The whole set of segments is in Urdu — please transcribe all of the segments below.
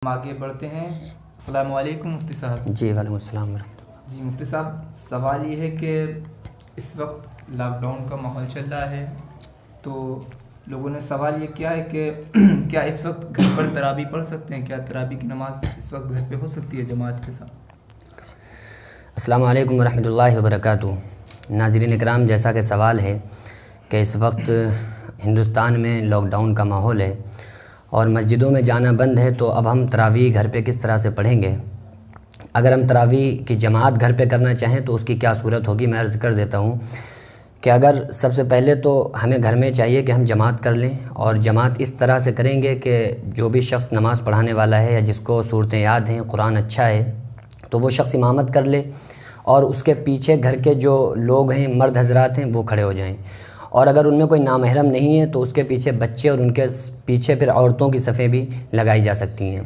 ہم آگے بڑھتے ہیں۔ السلام علیکم مفتی صاحب۔ جی وعلیکم السلام ورحمۃ اللہ۔ جی مفتی صاحب، سوال یہ ہے کہ اس وقت لاک ڈاؤن کا ماحول چل رہا ہے، تو لوگوں نے سوال یہ کیا ہے کہ کیا اس وقت گھر پر تراویح پڑھ سکتے ہیں؟ کیا تراویح کی نماز اس وقت گھر پہ ہو سکتی ہے جماعت کے ساتھ؟ السلام علیکم ورحمۃ اللہ وبرکاتہ۔ ناظرین اکرام، جیسا کہ سوال ہے کہ اس وقت ہندوستان میں لاک ڈاؤن کا ماحول ہے اور مسجدوں میں جانا بند ہے، تو اب ہم تراویح گھر پہ کس طرح سے پڑھیں گے؟ اگر ہم تراویح کی جماعت گھر پہ کرنا چاہیں تو اس کی کیا صورت ہوگی؟ میں عرض کر دیتا ہوں کہ اگر سب سے پہلے تو ہمیں گھر میں چاہیے کہ ہم جماعت کر لیں، اور جماعت اس طرح سے کریں گے کہ جو بھی شخص نماز پڑھانے والا ہے یا جس کو صورتیں یاد ہیں، قرآن اچھا ہے، تو وہ شخص امامت کر لے اور اس کے پیچھے گھر کے جو لوگ ہیں، مرد حضرات ہیں، وہ کھڑے ہو جائیں۔ اور اگر ان میں کوئی نامحرم نہیں ہے تو اس کے پیچھے بچے اور ان کے پیچھے پھر عورتوں کی صفیں بھی لگائی جا سکتی ہیں۔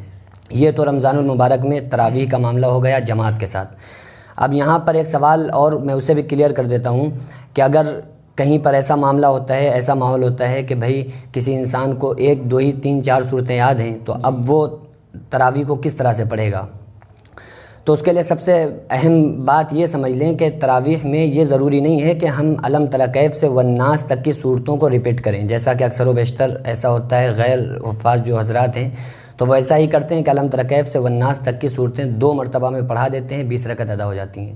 یہ تو رمضان المبارک میں تراویح کا معاملہ ہو گیا جماعت کے ساتھ۔ اب یہاں پر ایک سوال اور میں اسے بھی کلیئر کر دیتا ہوں کہ اگر کہیں پر ایسا معاملہ ہوتا ہے، ایسا ماحول ہوتا ہے کہ بھئی کسی انسان کو 1 2 ہی 3 4 صورتیں یاد ہیں، تو اب وہ تراویح کو کس طرح سے پڑھے گا؟ تو اس کے لیے سب سے اہم بات یہ سمجھ لیں کہ تراویح میں یہ ضروری نہیں ہے کہ ہم الم تر کیف سے والناس تک کی صورتوں کو ریپیٹ کریں، جیسا کہ اکثر و بیشتر ایسا ہوتا ہے۔ غیر حفاظ جو حضرات ہیں تو وہ ایسا ہی کرتے ہیں کہ الم تر کیف سے والناس تک کی صورتیں 2 مرتبہ میں پڑھا دیتے ہیں، 20 رکعت ادا ہو جاتی ہیں۔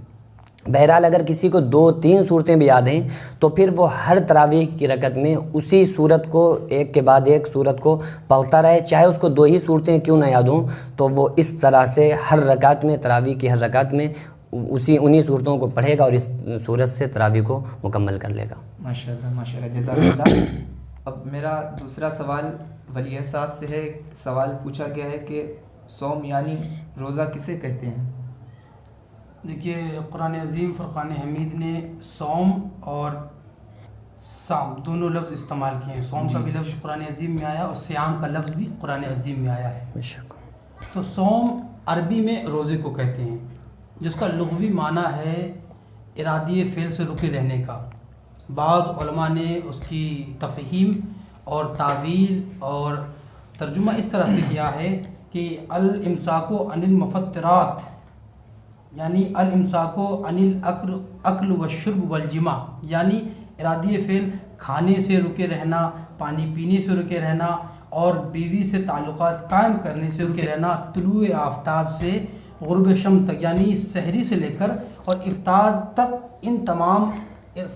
بہرحال اگر کسی کو 2 3 صورتیں بھی یاد ہیں تو پھر وہ ہر تراویح کی رکعت میں اسی صورت کو ایک کے بعد ایک صورت کو پڑھتا رہے، چاہے اس کو 2 ہی صورتیں کیوں نہ یاد ہوں، تو وہ اس طرح سے ہر رکعت میں، تراویح کی ہر رکعت میں انہی صورتوں کو پڑھے گا اور اس صورت سے تراویح کو مکمل کر لے گا۔ ماشاءاللہ ماشاءاللہ، جزاک اللہ۔ اب میرا دوسرا سوال ولی صاحب سے ہے۔ سوال پوچھا گیا ہے کہ صوم یعنی روزہ کسے کہتے ہیں؟ دیکھیے، قرآن عظیم فرقان حمید نے صوم اور صام دونوں لفظ استعمال کیے ہیں۔ صوم کا بھی لفظ قرآن عظیم میں آیا اور صیام کا لفظ بھی قرآن عظیم میں آیا ہے۔ بے شک۔ تو صوم عربی میں روزے کو کہتے ہیں، جس کا لغوی معنی ہے ارادی فعل سے رکے رہنے کا۔ بعض علماء نے اس کی تفہیم اور تعویل اور ترجمہ اس طرح سے کیا ہے کہ الامساک عن المفطرات، یعنی الامساک عن الاکل والشرب والجماع، یعنی ارادی فعل کھانے سے رکے رہنا، پانی پینے سے رکے رہنا اور بیوی سے تعلقات قائم کرنے سے رکے رہنا، طلوع آفتاب سے غروب شمس تک، یعنی سحری سے لے کر اور افطار تک ان تمام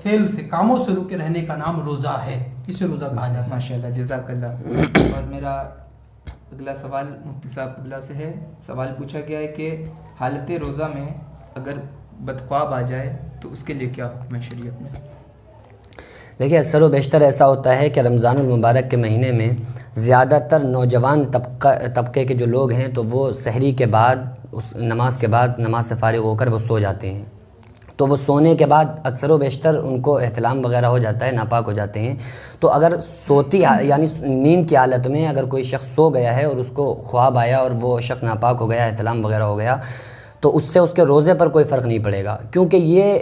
فعل سے، کاموں سے رکے رہنے کا نام روزہ ہے۔ اسے روزہ کہا جاتا ہے۔ ماشاءاللہ، جزاک اللہ۔ اور میرا اگلا سوال مفتی صاحب قبلہ سے ہے۔ سوال پوچھا گیا ہے کہ حالت روزہ میں اگر بدخواب آ جائے تو اس کے لیے کیا حکم ہے شریعت میں؟ دیکھیے، اکثر و بیشتر ایسا ہوتا ہے کہ رمضان المبارک کے مہینے میں زیادہ تر نوجوان طبقے کے جو لوگ ہیں تو وہ سحری کے بعد، اس نماز کے بعد، نماز سے فارغ ہو کر وہ سو جاتے ہیں۔ تو وہ سونے کے بعد اکثر و بیشتر ان کو احتلام وغیرہ ہو جاتا ہے، ناپاک ہو جاتے ہیں۔ تو اگر یعنی نیند کی حالت میں اگر کوئی شخص سو گیا ہے اور اس کو خواب آیا اور وہ شخص ناپاک ہو گیا، احتلام وغیرہ ہو گیا، تو اس سے اس کے روزے پر کوئی فرق نہیں پڑے گا، کیونکہ یہ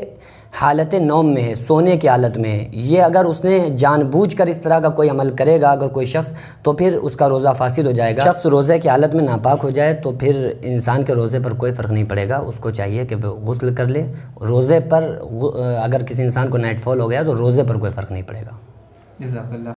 حالت نوم میں ہے، سونے کی حالت میں ہے۔ یہ اگر اس نے جان بوجھ کر اس طرح کا کوئی عمل کرے گا اگر کوئی شخص، تو پھر اس کا روزہ فاسد ہو جائے گا۔ شخص روزے کی حالت میں ناپاک ہو جائے تو پھر انسان کے روزے پر کوئی فرق نہیں پڑے گا، اس کو چاہیے کہ وہ غسل کر لے۔ روزے پر اگر کسی انسان کو نائٹ فال ہو گیا تو روزے پر کوئی فرق نہیں پڑے گا۔ جزاک اللہ۔